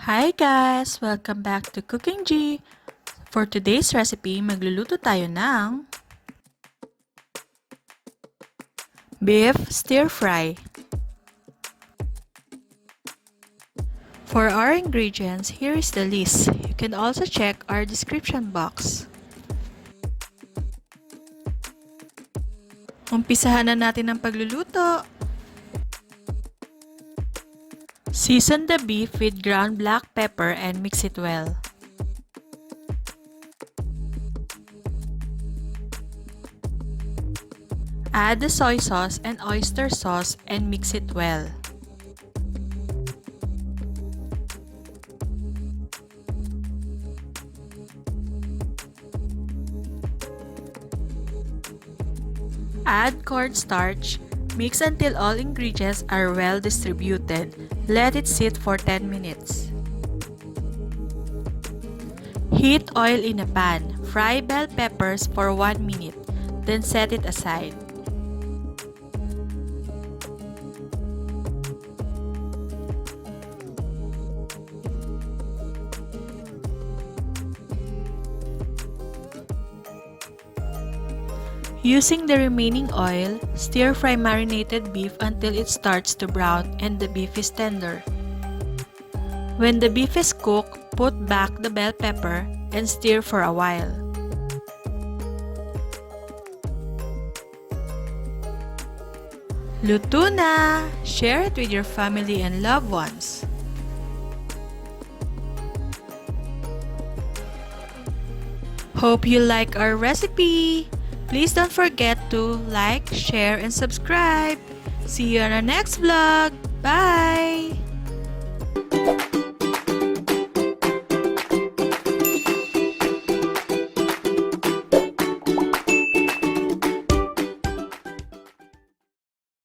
Hi guys! Welcome back to Cookingee! For today's recipe, magluluto tayo ng beef stir fry. For our ingredients, here is the list. You can also check our description box. Umpisahan na natin ang pagluluto. Season the beef with ground black pepper and mix it well. Add the soy sauce and oyster sauce and mix it well. Add cornstarch. Mix until all ingredients are well distributed. Let it sit for 10 minutes. Heat oil in a pan. Fry bell peppers for 1 minute. Then set it aside. Using the remaining oil, stir-fry marinated beef until it starts to brown and the beef is tender. When the beef is cooked, put back the bell pepper and stir for a while. Luto na! Share it with your family and loved ones. Hope you like our recipe! Please don't forget to like, share, and subscribe. See you on our next vlog. Bye!